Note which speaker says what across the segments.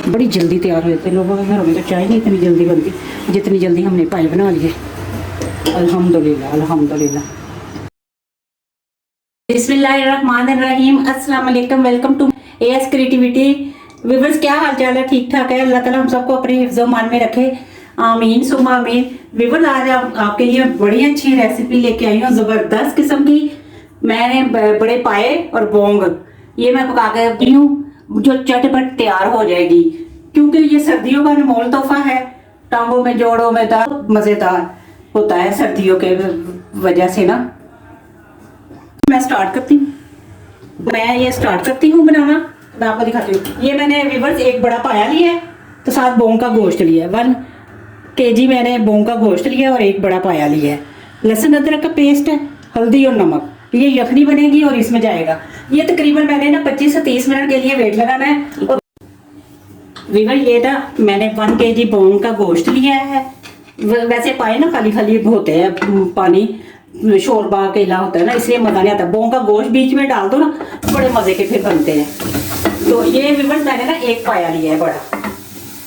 Speaker 1: बड़ी जल्दी तैयार हो जाते हैं। लोगों के घरों में तो चाय नहीं इतनी जल्दी बनती जितनी जल्दी हमने पाए बना लिए। अल्हम्दुलिल्लाह अल्हम्दुलिल्लाह। बिस्मिल्लाहिर्रहमानिर्रहीम। अस्सलाम वालेकुम। Welcome to AS Creativity. Viewers, क्या हाल चाल है? ठीक ठाक है। अल्लाह ताला हम सबको अपने हिफ्ज़ मान में रखे, आमीन सुम्मा आमीन। व्यूअर्स, आज आपके लिए बड़ी अच्छी रेसिपी लेके आई हूँ, ज़बरदस्त किस्म की। मैंने बड़े पाए और बोंग ये मैं पका के रखी हूँ, जो चटपट तैयार हो जाएगी, क्योंकि ये सर्दियों का अनमोल तोहफा है। टांगों में जोड़ों में दर्द मज़ेदार होता है सर्दियों के वजह से ना। मैं स्टार्ट करती हूँ बनाना। मैं आपको दिखाती हूँ। ये मैंने व्यूअर्स एक बड़ा पाया लिया है, तो साथ बोंग का गोश्त लिया है। 1 kg मैंने बोंग का गोश्त लिया और एक बड़ा पाया लिया है। लहसुन अदरक का पेस्ट है, हल्दी और नमक। ये यखनी बनेगी और इसमें जाएगा। ये तकरीबन मैंने ना 25 से 30 मिनट के लिए वेट लगाना है। और व्यूअर, ये ना मैंने 1 kg बोंग का गोश्त लिया है। वैसे पाए ना खाली खाली होते हैं, पानी शोरबा अकेला होता है ना, इसलिए मज़ा नहीं आता। बोंग का गोश्त बीच में डाल दो ना, बड़े मज़े के फिर बनते हैं। तो ये व्यूअर्स मैंने ना एक पाया लिया है बड़ा।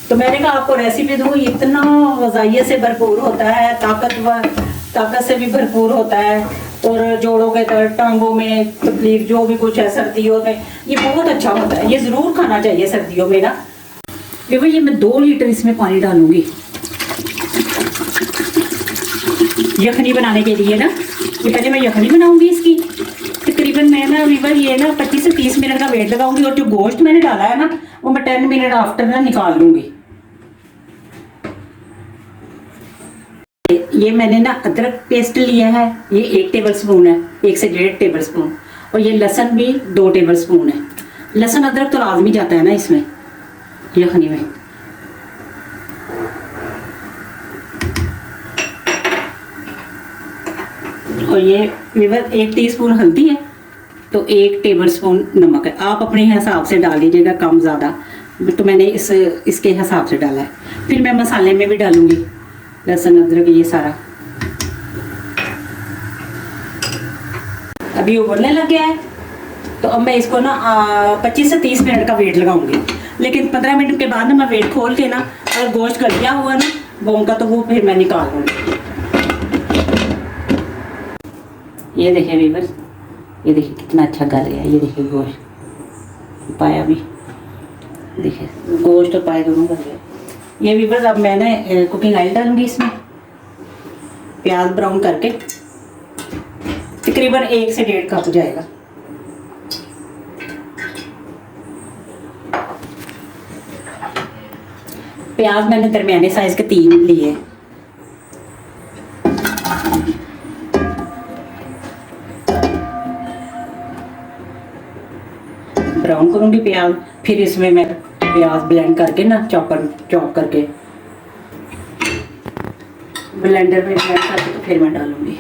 Speaker 1: तो मैंने कहा आपको रेसिपी दूँ। इतना वज़ाइयत से भरपूर होता है, ताकत से भी भरपूर होता है, और जोड़ों के दर्द, टांगों में तकलीफ, जो भी कुछ है सर्दियों में, ये बहुत अच्छा होता है। ये ज़रूर खाना चाहिए सर्दियों में ना। देखो, ये मैं 2 लीटर इसमें पानी डालूंगी यखनी बनाने के लिए ना। ये पहले मैं यखनी बनाऊंगी इसकी। तकरीबन मैं ना व्यूअर ये ना 25 से 30 मिनट का वेट लगाऊंगी, और जो गोश्त मैंने डाला है ना, वो मैं 10 मिनट आफ्टर ना निकाल लूंगी। ये मैंने ना अदरक पेस्ट लिया है, ये 1 टेबल स्पून है, 1 से 1.5 टेबल स्पून। और ये लहसुन भी 2 टेबल स्पून है। लहसुन अदरक तो लाजमी जाता है ना इसमें, यखनी में। और ये व्यूअर 1 टीस्पून हल्दी है, तो 1 टेबल स्पून नमक है। आप अपने हिसाब से डाल लीजिएगा, कम ज़्यादा। तो मैंने इसके हिसाब से डाला है। फिर मैं मसाले में भी डालूंगी लहसुन अदरक, ये सारा। अभी उबलने लग गया है, तो अब मैं इसको ना 25 से 30 मिनट का वेट लगाऊंगी। लेकिन 15 मिनट के बाद ना मैं वेट खोल के ना, अगर गोश्त गल गया हुआ ना बोंग का, तो वो फिर मैं निकाल लूँगी। ये देखिए व्यूअर्स, ये देखिए कितना अच्छा गल गया। ये देखिए गोश्त पाया भी, देखिए गोश्त और पाया दोनों गल गए। ये व्यूअर्स, अब मैंने कुकिंग ऑयल डालूंगी इसमें, प्याज ब्राउन करके। तकरीबन 1 से 1.5 कप जाएगा। प्याज मैंने दरमियाने साइज के 3 लिए। ब्राउन करूंगी प्याज, फिर इसमें मैं प्याज ब्लेंड करके ना चॉप करके ब्लेंडर में ब्लेंड करके, तो फिर मैं डालूंगी।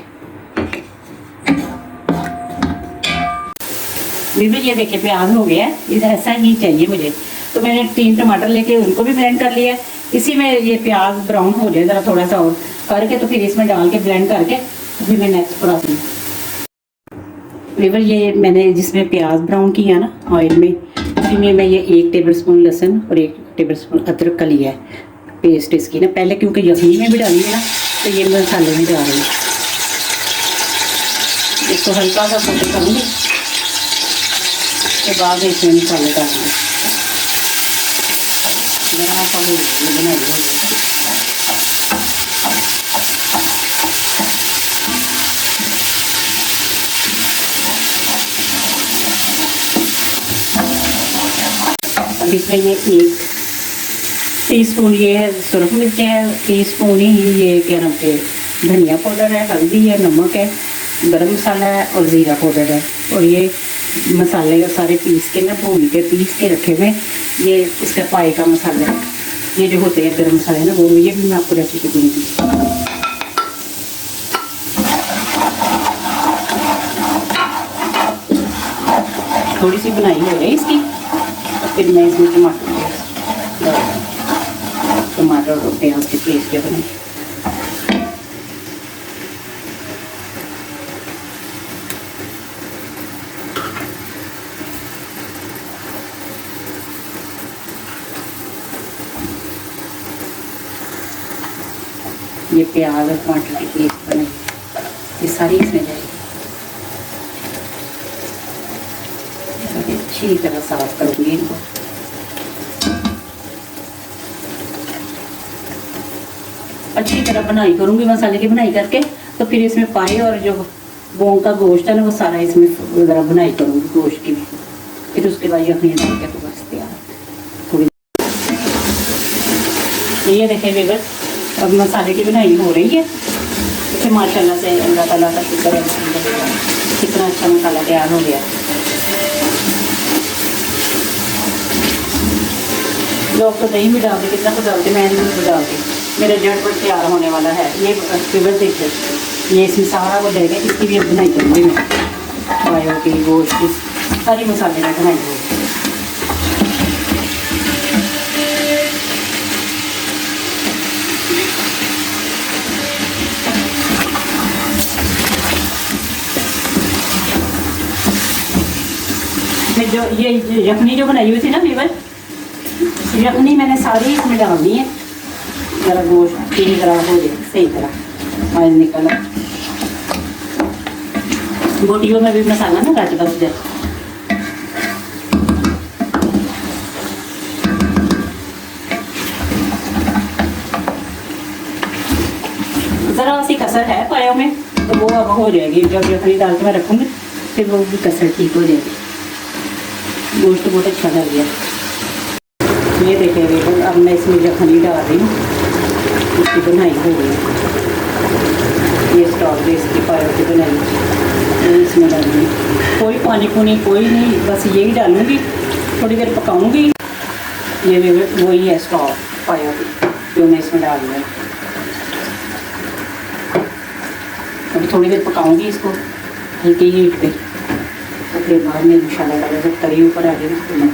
Speaker 1: दीदी ये देखिए प्याज हो गया है, इस ऐसा ही चाहिए मुझे। तो मैंने 3 टमाटर लेके उनको भी ब्लेंड कर लिया है। इसी में ये प्याज ब्राउन हो जाए ज़रा थोड़ा सा और करके, तो फिर इसमें डाल के ब्लेंड करके, तो फिर मैं नेक्स्ट प्रोसेस। फ्लेवर ये मैंने जिसमें प्याज ब्राउन किया ना ऑयल में, उसी में मैं ये 1 टेबल स्पून लहसुन और 1 टेबल स्पून अदरक का लिया है पेस्ट इसकी ना। पहले क्योंकि यखनी में भी डाली है ना, तो ये मसाले में डाल रही हूँ। इसको हल्का सा सोटे करूँगी, उसके बाद इसमें मसाले डालूँगी। जरा सा बनाइए। इसमें ये 1 टीस्पून ये है सुरख मिर्च है, टीस्पून ही ये क्या नाम के धनिया पाउडर है, हल्दी है, नमक है, गरम मसाला है और ज़ीरा पाउडर है। और ये मसाले का सारे पीस के ना भून के पीस के रखे हुए, ये इसका पाए का मसाला है। ये जो होते हैं गरम मसाले ना, वो ये भी मैं आपको रेसिपी दूँगी। थोड़ी सी बनाई हो गई इसकी, फिर मैं इसमें टमाटर और प्याज के पेस्ट के बने। ये प्याज और टमाटर की पेस्ट बने, ये सारी इसमें जाएगी। अच्छी तरह साफ करूँगी इनको। अच्छी तरह बनाई करूँगी, मसाले की बनाई करके तो फिर इसमें पाए और जो बोंग का गोश्त है ना वो सारा इसमें ज़रा बनाई करूँगी गोश्त की भी। फिर उसके बाद यखनी डाल के तो बस तैयार। थोड़ी ये देखें बेगर, अब मसाले की बनाई हो रही है। तो माशाल्लाह से अल्लाह ताला का शुक्र है, कितना अच्छा मसाला तैयार हो गया। लोग तो दही भी डालते, कितना कुछ डालते, मैं नहीं डालती। मेरा झटपट तैयार होने वाला है। ये फेवर देखिए, ये इसमें सारा वो जाएगा। इसकी भी अब बनाई करूँगी मैं, पायों की गोश्त की सारी मसाले की बनाई होगी। जो ये यखनी जो बनाई हुई थी ना फेवर, यखनी मैंने सारी इसमें डालनी है। ज़रा गोश्त पूरी तरह हो जाए, सही तरह ऑयल निकला। बोटियों में भी मसाला ना काट बस जाए। ज़रा सी कसर है पायों में, तो वो अब हो जाएगी। जब यखनी डाल के मैं रखूँगी फिर वो भी कसर ठीक हो जाएगी। गोश्त तो बहुत अच्छा लग गया। ये देखिए बिल्कुल, अब मैं इसमें यखनी डाल रही हूँ, इसकी बनाई हो गई। ये स्टॉक भी इसकी पायों की बनाई इसमें डालूँगी। कोई पानी पुनी कोई नहीं, बस यही डालूँगी, थोड़ी देर पकाऊँगी। ये भी वही है स्टॉक पायों की जो मैं इसमें डाल रही हूँ। अभी थोड़ी देर पकाऊँगी इसको हल्की हीट पे, तो फिर बाद में इंशाल्लाह ताला जब तरी ऊपर आ जाएगी तो मैं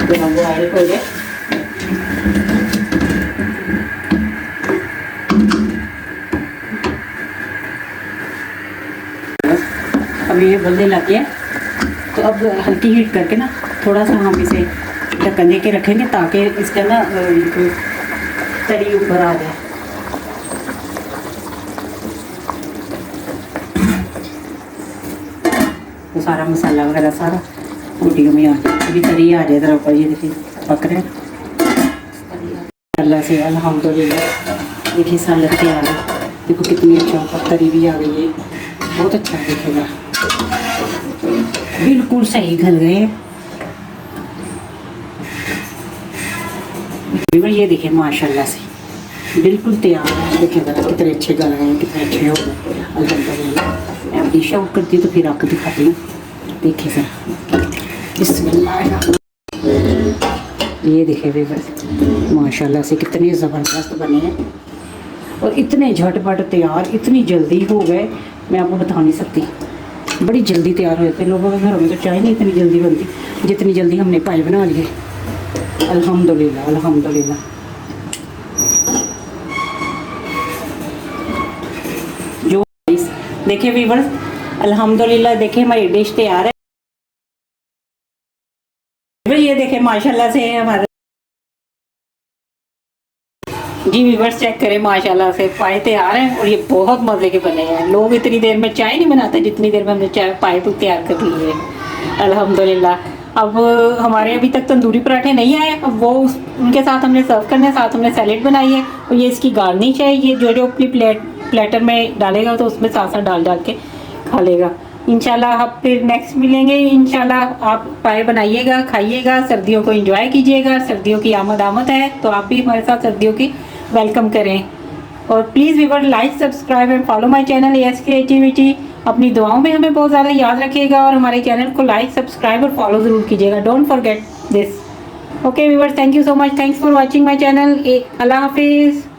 Speaker 1: तो हम वो आयल हो गए। अब ये बल्ले लग गया, तो अब हल्की हीट करके ना थोड़ा सा हम इसे ढक्कन दे के रखेंगे ताकि इसका ना तरी ऊपर आ जाए। तो सारा मसाला वगैरह सारा रोटियों में आ जाए, अभी तरी आ जाए ज़रा ऊपर। ये देखिए पक रहे अल्लाह से अल्हम्दुलिल्लाह। देखिए सालन तैयार है, देखो कितनी अच्छा ऊपर तरी भी आ गई है, बहुत अच्छा दिखेगा। बिल्कुल सही गल गए। ये देखिए माशाल्लाह से बिल्कुल तैयार है। देखिए ज़रा कितने अच्छे गल गए, कितने अच्छे हो गए अल्हम्दुलिल्लाह। मैं अब डिश आउट करती हूँ तो फिर आपको दिखाती हूँ। देखिए ज़रा ये देखिए वीवर्स, माशाल्लाह से कितने ज़बरदस्त बने हैं और इतने झटपट तैयार, इतनी जल्दी हो गए मैं आपको बता नहीं सकती। बड़ी जल्दी तैयार हो जाते। लोगों के घरों में तो चाय नहीं इतनी जल्दी बनती जितनी जल्दी हमने पाए बना लिए। अल्हम्दुलिल्लाह अल्हम्दुलिल्लाह। जो देखिए वीवर्स, अल्हम्दुलिल्लाह देखिए हमारी डिश तैयार है। ये देखें माशाल्लाह से हमारे जी वीवर्स चेक करें, माशाल्लाह से पाए तैयार हैं और ये बहुत मज़े के बने हैं। लोग इतनी देर में चाय नहीं बनाते जितनी देर में हमने चाय पाए तो तैयार कर लिए अल्हम्दुलिल्लाह। अब हमारे अभी तक तंदूरी पराठे नहीं आए, अब वो उनके साथ हमने सर्व करने, साथ हमने सैलेड बनाई है और ये इसकी गार्निश है। ये जो अपनी प्लेटर में डालेगा तो उसमें साथ साथ डाल के खा लेगा। इंशाल्लाह आप फिर नेक्स्ट मिलेंगे। इंशाल्लाह आप पाए बनाइएगा, खाइएगा, सर्दियों को एंजॉय कीजिएगा। सर्दियों की आमद है तो आप भी हमारे साथ सर्दियों की वेलकम करें। और please viewer like, subscribe and follow my channel S creativity. अपनी दुआओं में हमें बहुत ज़्यादा याद रखिएगा और हमारे चैनल को लाइक, सब्सक्राइब और फॉलो ज़रूर कीजिएगा। Don't forget this. Okay viewers, thank you so much, thanks for watching my channel. अल्लाह हाफिज़।